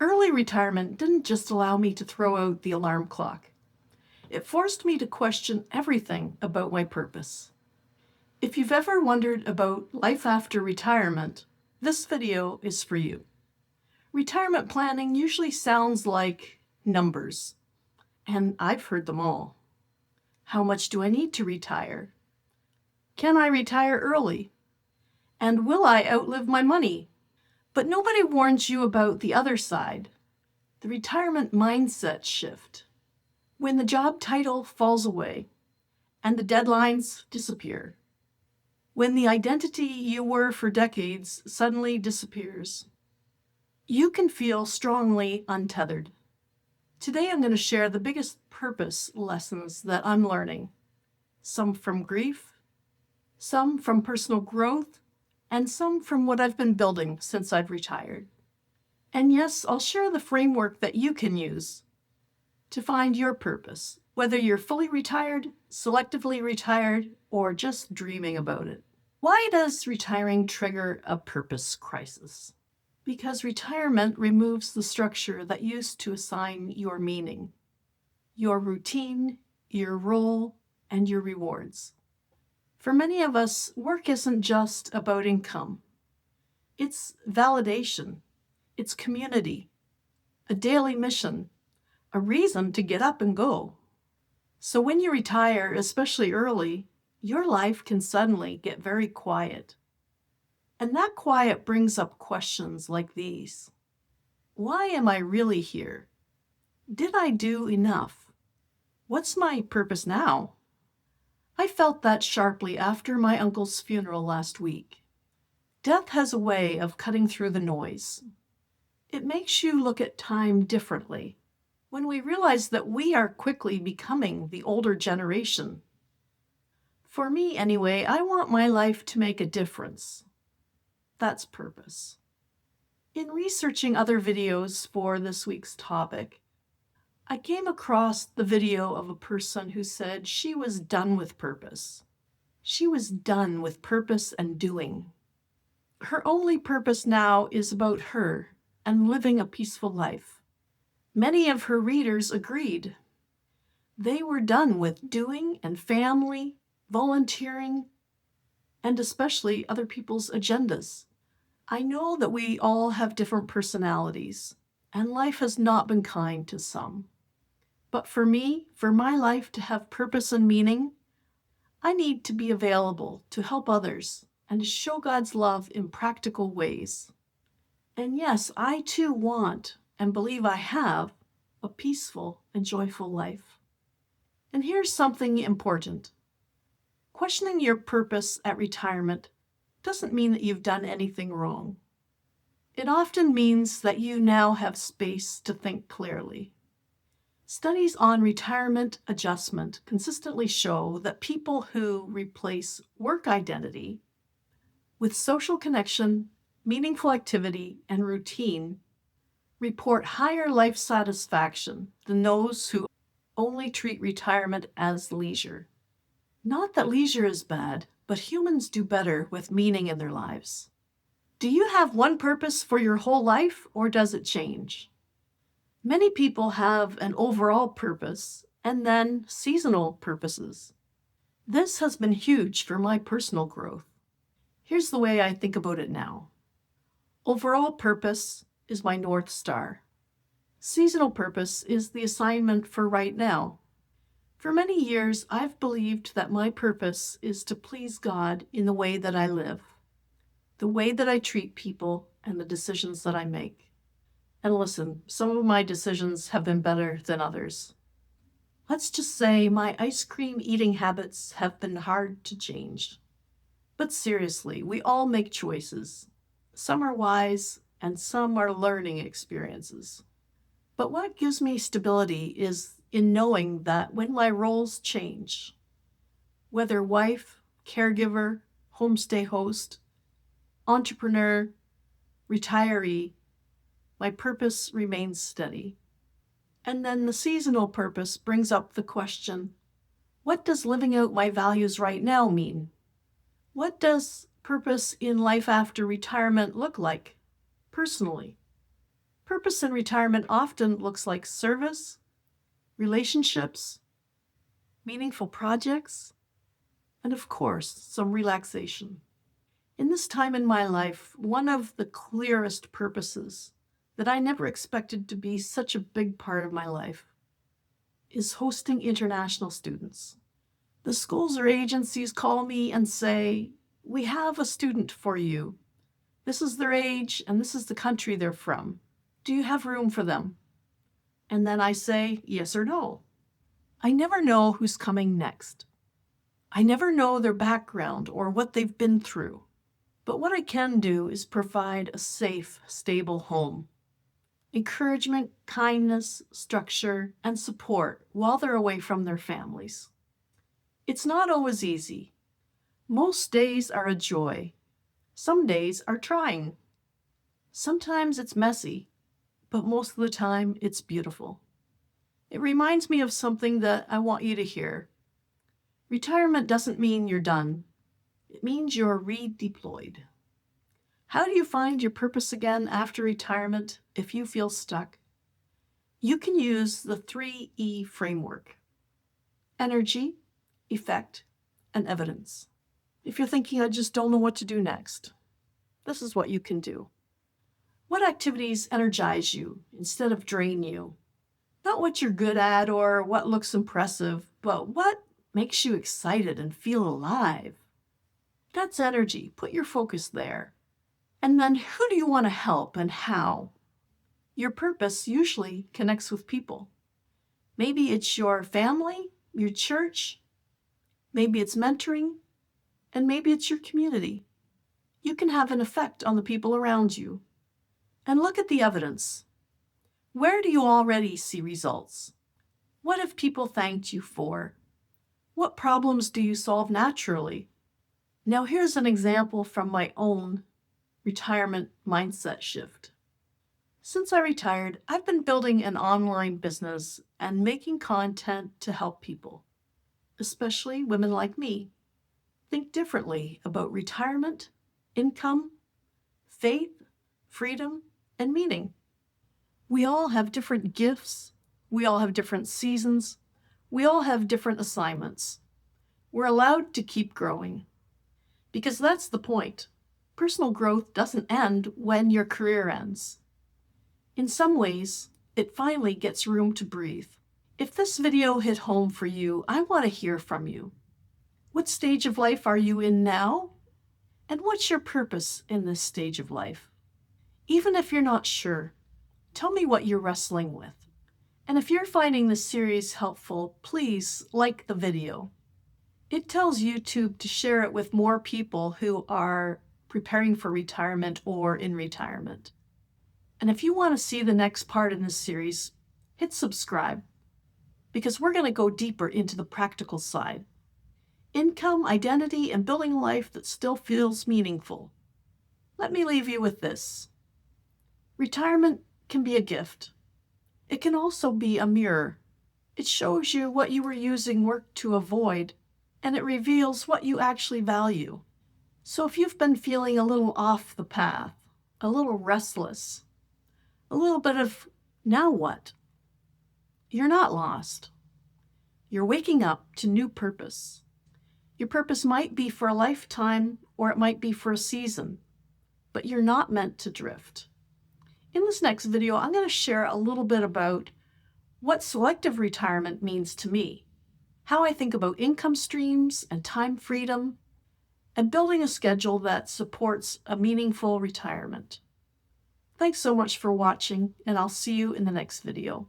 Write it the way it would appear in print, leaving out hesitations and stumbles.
Early retirement didn't just allow me to throw out the alarm clock. It forced me to question everything about my purpose. If you've ever wondered about life after retirement, this video is for you. Retirement planning usually sounds like numbers, and I've heard them all. How much do I need to retire? Can I retire early? And will I outlive my money? But nobody warns you about the other side, the retirement mindset shift. When the job title falls away and the deadlines disappear. When the identity you were for decades suddenly disappears. You can feel strongly untethered. Today I'm going to share the biggest purpose lessons that I'm learning. Some from grief, some from personal growth, and some from what I've been building since I've retired. And yes, I'll share the framework that you can use to find your purpose, whether you're fully retired, selectively retired, or just dreaming about it. Why does retiring trigger a purpose crisis? Because retirement removes the structure that used to assign your meaning, your routine, your role, and your rewards. For many of us, work isn't just about income. It's validation, it's community, a daily mission, a reason to get up and go. So when you retire, especially early, your life can suddenly get very quiet. And that quiet brings up questions like these. Why am I really here? Did I do enough? What's my purpose now? I felt that sharply after my uncle's funeral last week. Death has a way of cutting through the noise. It makes you look at time differently. When we realize that we are quickly becoming the older generation. For me, anyway, I want my life to make a difference. That's purpose. In researching other videos for this week's topic, I came across the video of a person who said she was done with purpose. She was done with purpose and doing. Her only purpose now is about her and living a peaceful life. Many of her readers agreed. They were done with doing and family, volunteering, and especially other people's agendas. I know that we all have different personalities, and life has not been kind to some. But for me, for my life to have purpose and meaning, I need to be available to help others and to show God's love in practical ways. And yes, I too want and believe I have a peaceful and joyful life. And here's something important. Questioning your purpose at retirement doesn't mean that you've done anything wrong. It often means that you now have space to think clearly. Studies on retirement adjustment consistently show that people who replace work identity with social connection, meaningful activity, and routine report higher life satisfaction than those who only treat retirement as leisure. Not that leisure is bad, but humans do better with meaning in their lives. Do you have one purpose for your whole life, or does it change? Many people have an overall purpose and then seasonal purposes. This has been huge for my personal growth. Here's the way I think about it now. Overall purpose is my North Star. Seasonal purpose is the assignment for right now. For many years, I've believed that my purpose is to please God in the way that I live, the way that I treat people, and the decisions that I make. And listen, some of my decisions have been better than others. Let's just say my ice cream eating habits have been hard to change. But seriously, we all make choices. Some are wise, and some are learning experiences. But what gives me stability is in knowing that when my roles change, whether wife, caregiver, homestay host, entrepreneur, retiree, my purpose remains steady. And then the seasonal purpose brings up the question, what does living out my values right now mean? What does purpose in life after retirement look like, personally? Purpose in retirement often looks like service, relationships, meaningful projects, and of course, some relaxation. In this time in my life, one of the clearest purposes that I never expected to be such a big part of my life is hosting international students. The schools or agencies call me and say, "We have a student for you. This is their age and this is the country they're from. Do you have room for them?" And then I say yes or no. I never know who's coming next. I never know their background or what they've been through. But what I can do is provide a safe, stable home. Encouragement, kindness, structure, and support while they're away from their families. It's not always easy. Most days are a joy. Some days are trying. Sometimes it's messy, but most of the time it's beautiful. It reminds me of something that I want you to hear. Retirement doesn't mean you're done. It means you're redeployed. How do you find your purpose again after retirement if you feel stuck? You can use the 3E framework: energy, effect, and evidence. If you're thinking, "I just don't know what to do next," this is what you can do. What activities energize you instead of drain you? Not what you're good at or what looks impressive, but what makes you excited and feel alive. That's energy. Put your focus there. And then who do you want to help and how? Your purpose usually connects with people. Maybe it's your family, your church, maybe it's mentoring, and maybe it's your community. You can have an effect on the people around you. And look at the evidence. Where do you already see results? What have people thanked you for? What problems do you solve naturally? Now here's an example from my own retirement mindset shift. Since I retired, I've been building an online business and making content to help people, especially women like me, think differently about retirement, income, faith, freedom, and meaning. We all have different gifts. We all have different seasons. We all have different assignments. We're allowed to keep growing, because that's the point. Personal growth doesn't end when your career ends. In some ways, it finally gets room to breathe. If this video hit home for you, I want to hear from you. What stage of life are you in now? And what's your purpose in this stage of life? Even if you're not sure, tell me what you're wrestling with. And if you're finding this series helpful, please like the video. It tells YouTube to share it with more people who are preparing for retirement or in retirement. And if you want to see the next part in this series, hit subscribe, because we're going to go deeper into the practical side. Income, identity, and building a life that still feels meaningful. Let me leave you with this. Retirement can be a gift. It can also be a mirror. It shows you what you were using work to avoid, and it reveals what you actually value. So if you've been feeling a little off the path, a little restless, a little bit of now what? You're not lost. You're waking up to new purpose. Your purpose might be for a lifetime or it might be for a season, but you're not meant to drift. In this next video, I'm going to share a little bit about what selective retirement means to me, how I think about income streams and time freedom, and building a schedule that supports a meaningful retirement. Thanks so much for watching, and I'll see you in the next video.